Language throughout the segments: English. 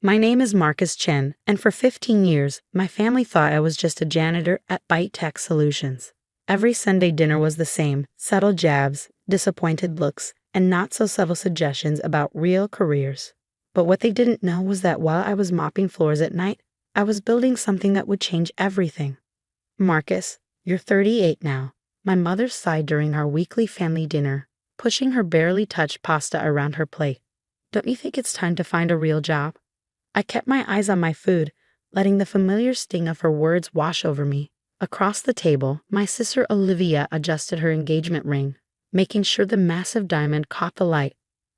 My name is Marcus Chen, and for 15 years, my family thought I was just a janitor at Byte Tech Solutions. Every Sunday dinner was the same: subtle jabs, disappointed looks, and not-so-subtle suggestions about real careers. But what they didn't know was that while I was mopping floors at night, I was building something that would change everything. Marcus, you're 38 now. My mother sighed during our weekly family dinner, pushing her barely touched pasta around her plate. Don't you think it's time to find a real job? I kept my eyes on my food, letting the familiar sting of her words wash over me. Across the table, my sister Olivia adjusted her engagement ring, making sure the massive diamond caught the light.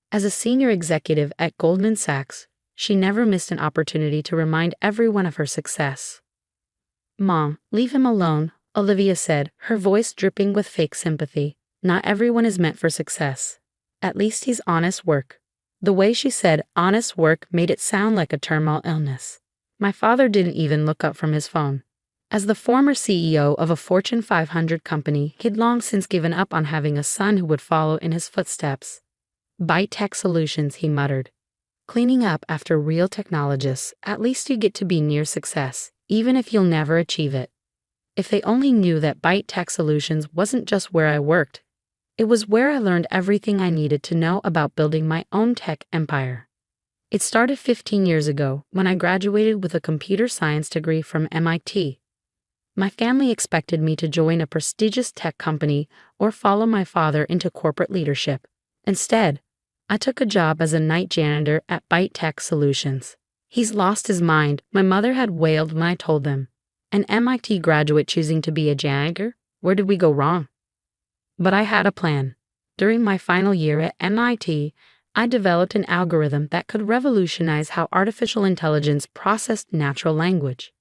As a senior executive at Goldman Sachs, she never missed an opportunity to remind everyone of her success. "Mom, leave him alone," Olivia said, her voice dripping with fake sympathy. "Not everyone is meant for success. At least he's honest work." The way she said honest work made it sound like a terminal illness. My father didn't even look up from his phone. As the former CEO of a Fortune 500 company, he'd long since given up on having a son who would follow in his footsteps. "Byte Tech Solutions," he muttered. "Cleaning up after real technologists, at least you get to be near success, even if you'll never achieve it." If they only knew that Byte Tech Solutions wasn't just where I worked. It was where I learned everything I needed to know about building my own tech empire. It started 15 years ago when I graduated with a computer science degree from MIT. My family expected me to join a prestigious tech company or follow my father into corporate leadership. Instead, I took a job as a night janitor at Byte Tech Solutions. "He's lost his mind," my mother had wailed when I told them. An MIT graduate choosing to be a janitor? Where did we go wrong? But I had a plan. During my final year at MIT, I developed an algorithm that could revolutionize how artificial intelligence processed natural language.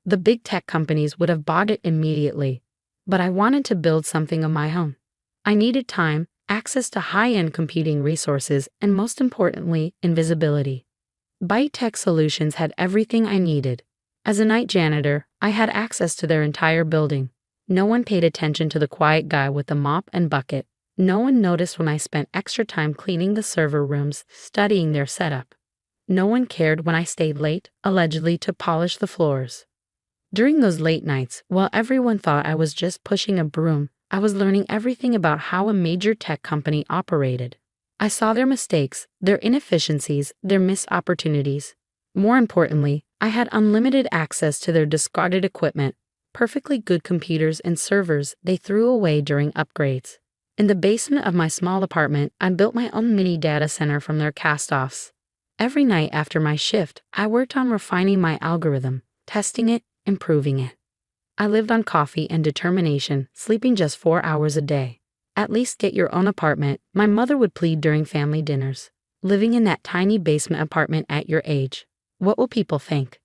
The big tech companies would have bought it immediately, but I wanted to build something of my own. I needed time, access to high-end computing resources, and most importantly, invisibility. Byte Tech Solutions had everything I needed. As a night janitor, I had access to their entire building. No one paid attention to the quiet guy with the mop and bucket. No one noticed when I spent extra time cleaning the server rooms, studying their setup. No one cared when I stayed late, allegedly to polish the floors. During those late nights, while everyone thought I was just pushing a broom, I was learning everything about how a major tech company operated. I saw their mistakes, their inefficiencies, their missed opportunities. More importantly, I had unlimited access to their discarded equipment. Perfectly good computers and servers they threw away during upgrades. In the basement of my small apartment, I built my own mini data center from their cast-offs. Every night after my shift, I worked on refining my algorithm, testing it, improving it. I lived on coffee and determination, sleeping just 4 hours a day. "At least get your own apartment," my mother would plead during family dinners. "Living in that tiny basement apartment at your age. What will people think?"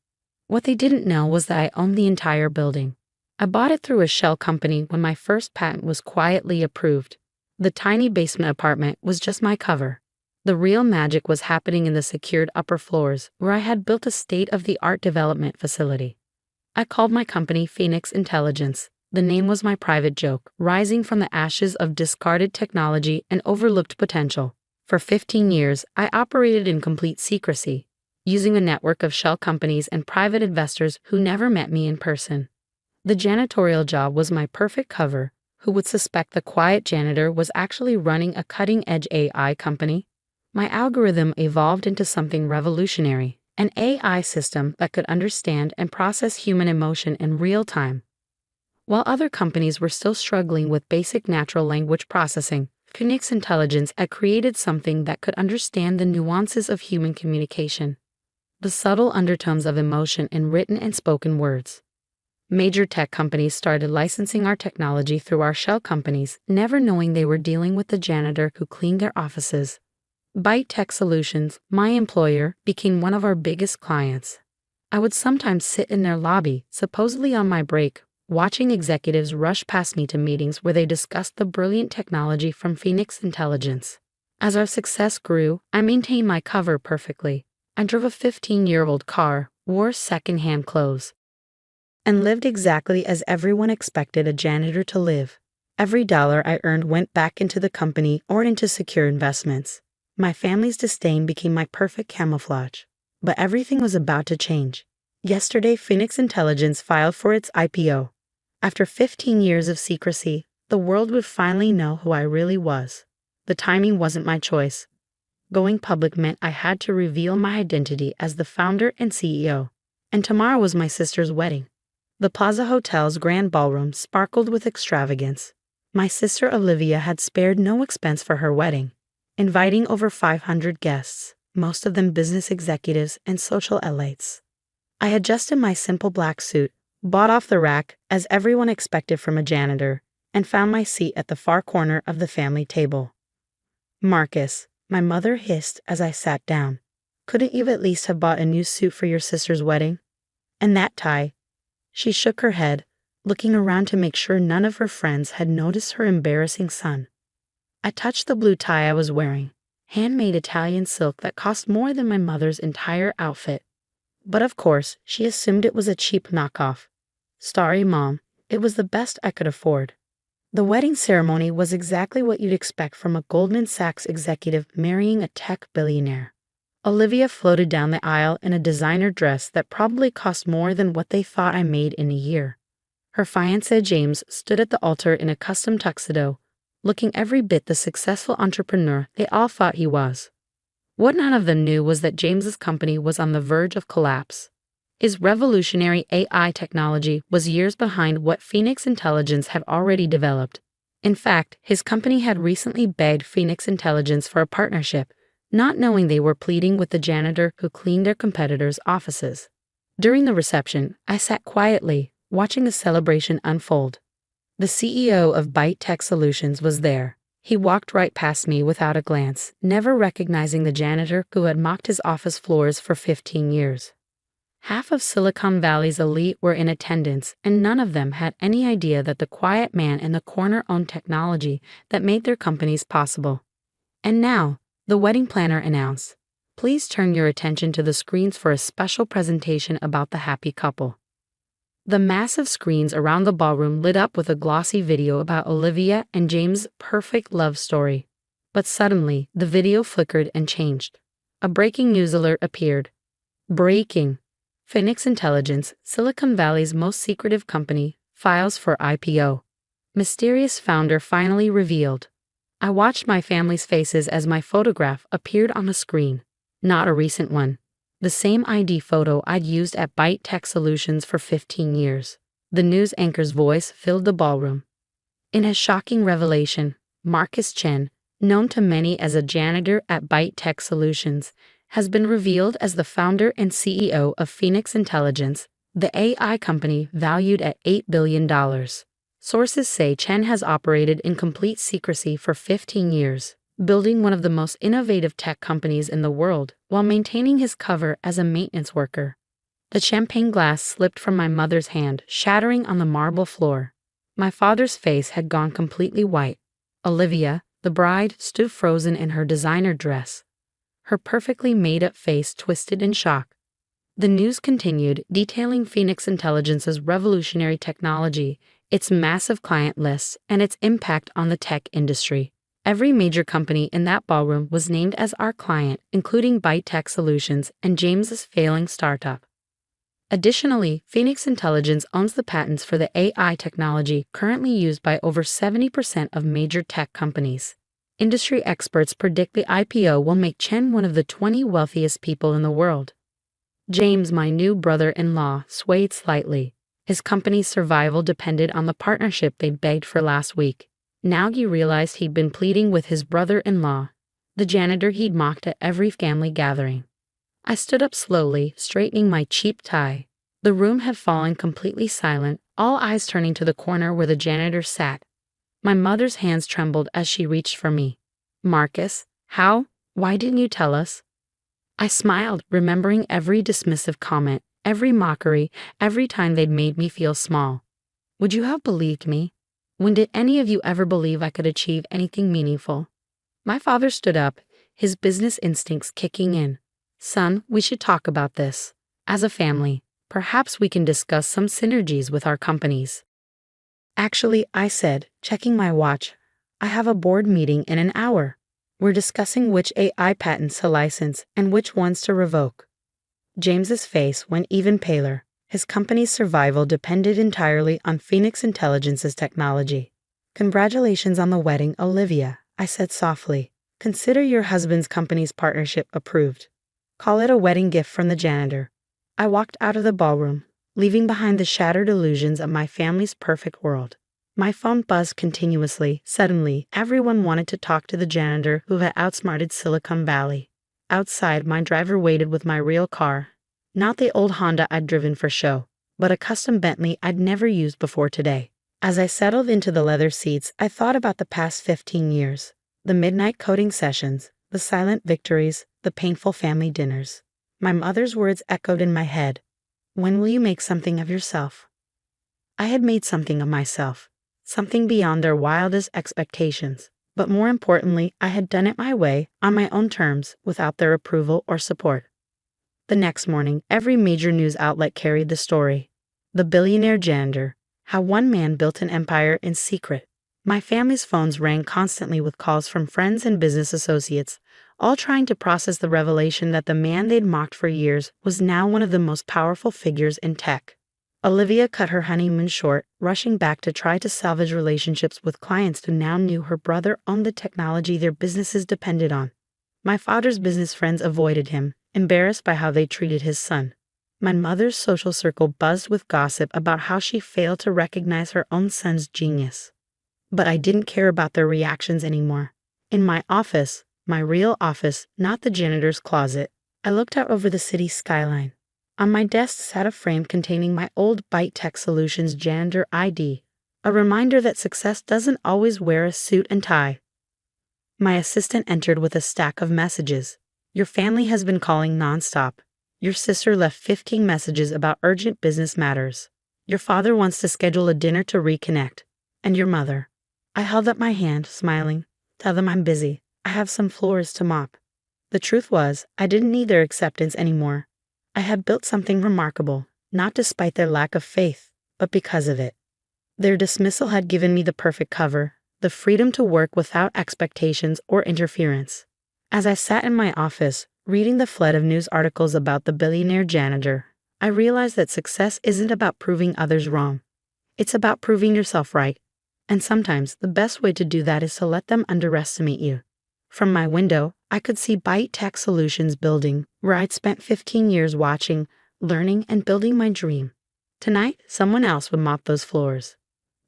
What they didn't know was that I owned the entire building. I bought it through a shell company when my first patent was quietly approved. The tiny basement apartment was just my cover. The real magic was happening in the secured upper floors, where I had built a state-of-the-art development facility. I called my company Phoenix Intelligence. The name was my private joke, rising from the ashes of discarded technology and overlooked potential. For 15 years, I operated in complete secrecy, using a network of shell companies and private investors who never met me in person. The janitorial job was my perfect cover. Who would suspect the quiet janitor was actually running a cutting-edge AI company? My algorithm evolved into something revolutionary, an AI system that could understand and process human emotion in real time. While other companies were still struggling with basic natural language processing, Phoenix Intelligence had created something that could understand the nuances of human communication, the subtle undertones of emotion in written and spoken words. Major tech companies started licensing our technology through our shell companies, never knowing they were dealing with the janitor who cleaned their offices. Byte Tech Solutions, my employer, became one of our biggest clients. I would sometimes sit in their lobby, supposedly on my break, watching executives rush past me to meetings where they discussed the brilliant technology from Phoenix Intelligence. As our success grew, I maintained my cover perfectly. I drove a 15-year-old car, wore second-hand clothes, and lived exactly as everyone expected a janitor to live. Every dollar I earned went back into the company or into secure investments. My family's disdain became my perfect camouflage. But everything was about to change. Yesterday, Phoenix Intelligence filed for its IPO. After 15 years of secrecy, the world would finally know who I really was. The timing wasn't my choice. Going public meant I had to reveal my identity as the founder and CEO. And tomorrow was my sister's wedding. The Plaza Hotel's grand ballroom sparkled with extravagance. My sister Olivia had spared no expense for her wedding, inviting over 500 guests, most of them business executives and social elites. I adjusted my simple black suit, bought off the rack as everyone expected from a janitor, and found my seat at the far corner of the family table. "Marcus," my mother hissed as I sat down, "couldn't you at least have bought a new suit for your sister's wedding? And that tie?" She shook her head, looking around to make sure none of her friends had noticed her embarrassing son. I touched the blue tie I was wearing, handmade Italian silk that cost more than my mother's entire outfit. But of course, she assumed it was a cheap knockoff. Sorry, Mom, it was the best I could afford. The wedding ceremony was exactly what you'd expect from a Goldman Sachs executive marrying a tech billionaire. Olivia floated down the aisle in a designer dress that probably cost more than what they thought I made in a year. Her fiancé James stood at the altar in a custom tuxedo, looking every bit the successful entrepreneur they all thought he was. What none of them knew was that James's company was on the verge of collapse. His revolutionary AI technology was years behind what Phoenix Intelligence had already developed. In fact, his company had recently begged Phoenix Intelligence for a partnership, not knowing they were pleading with the janitor who cleaned their competitors' offices. During the reception, I sat quietly, watching the celebration unfold. The CEO of Byte Tech Solutions was there. He walked right past me without a glance, never recognizing the janitor who had mocked his office floors for 15 years. Half of Silicon Valley's elite were in attendance, and none of them had any idea that the quiet man in the corner owned technology that made their companies possible. And now, the wedding planner announced, "Please turn your attention to the screens for a special presentation about the happy couple." The massive screens around the ballroom lit up with a glossy video about Olivia and James' perfect love story. But suddenly, the video flickered and changed. A breaking news alert appeared. Breaking! Phoenix Intelligence, Silicon Valley's most secretive company, files for IPO. Mysterious founder finally revealed. I watched my family's faces as my photograph appeared on the screen. Not a recent one. The same ID photo I'd used at Byte Tech Solutions for 15 years. The news anchor's voice filled the ballroom. In a shocking revelation, Marcus Chen, known to many as a janitor at Byte Tech Solutions, has been revealed as the founder and CEO of Phoenix Intelligence, the AI company valued at $8 billion. Sources say Chen has operated in complete secrecy for 15 years. Building one of the most innovative tech companies in the world while maintaining his cover as a maintenance worker. The champagne glass slipped from my mother's hand, shattering on the marble floor. My father's face had gone completely white. Olivia, the bride, stood frozen in her designer dress, her perfectly made-up face twisted in shock. The news continued, detailing Phoenix Intelligence's revolutionary technology, its massive client lists, and its impact on the tech industry. Every major company in that ballroom was named as our client, including Byte Tech Solutions and James's failing startup. Additionally, Phoenix Intelligence owns the patents for the AI technology currently used by over 70% of major tech companies. Industry experts predict the IPO will make Chen one of the 20 wealthiest people in the world. James, my new brother-in-law, swayed slightly. His company's survival depended on the partnership they begged for last week. Now he realized he'd been pleading with his brother-in-law, the janitor he'd mocked at every family gathering. I stood up slowly, straightening my cheap tie. The room had fallen completely silent, all eyes turning to the corner where the janitor sat. My mother's hands trembled as she reached for me. "Marcus, why didn't you tell us?" I smiled, remembering every dismissive comment, every mockery, every time they'd made me feel small. Would you have believed me? When did any of you ever believe I could achieve anything meaningful? My father stood up, his business instincts kicking in. "Son, we should talk about this. As a family, perhaps we can discuss some synergies with our companies." "Actually," I said, checking my watch, "I have a board meeting in an hour. We're discussing which AI patents to license and which ones to revoke." James's face went even paler. His company's survival depended entirely on Phoenix Intelligence's technology. "Congratulations on the wedding, Olivia," I said softly. "Consider your husband's company's partnership approved. Call it a wedding gift from the janitor." I walked out of the ballroom, leaving behind the shattered illusions of my family's perfect world. My phone buzzed continuously. Suddenly, everyone wanted to talk to the janitor who had outsmarted Silicon Valley. Outside, my driver waited with my real car. Not the old Honda I'd driven for show, but a custom Bentley I'd never used before today. As I settled into the leather seats, I thought about the past 15 years. The midnight coding sessions, the silent victories, the painful family dinners. My mother's words echoed in my head. "When will you make something of yourself?" I had made something of myself, something beyond their wildest expectations. But more importantly, I had done it my way, on my own terms, without their approval or support. The next morning, every major news outlet carried the story. The billionaire janitor, how one man built an empire in secret. My family's phones rang constantly with calls from friends and business associates, all trying to process the revelation that the man they'd mocked for years was now one of the most powerful figures in tech. Olivia cut her honeymoon short, rushing back to try to salvage relationships with clients who now knew her brother owned the technology their businesses depended on. My father's business friends avoided him, embarrassed by how they treated his son. My mother's social circle buzzed with gossip about how she failed to recognize her own son's genius. But I didn't care about their reactions anymore. In my office, my real office, not the janitor's closet, I looked out over the city skyline. On my desk sat a frame containing my old Byte Tech Solutions janitor ID, a reminder that success doesn't always wear a suit and tie. My assistant entered with a stack of messages. "Your family has been calling nonstop. Your sister left 15 messages about urgent business matters. Your father wants to schedule a dinner to reconnect. And your mother." I held up my hand, smiling. "Tell them I'm busy. I have some floors to mop." The truth was, I didn't need their acceptance anymore. I had built something remarkable, not despite their lack of faith, but because of it. Their dismissal had given me the perfect cover, the freedom to work without expectations or interference. As I sat in my office, reading the flood of news articles about the billionaire janitor, I realized that success isn't about proving others wrong. It's about proving yourself right. And sometimes the best way to do that is to let them underestimate you. From my window, I could see Byte Tech Solutions building, where I'd spent 15 years watching, learning, and building my dream. Tonight, someone else would mop those floors.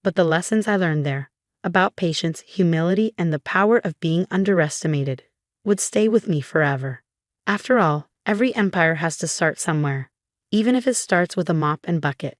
But the lessons I learned there, about patience, humility, and the power of being underestimated, would stay with me forever. After all, every empire has to start somewhere, even if it starts with a mop and bucket.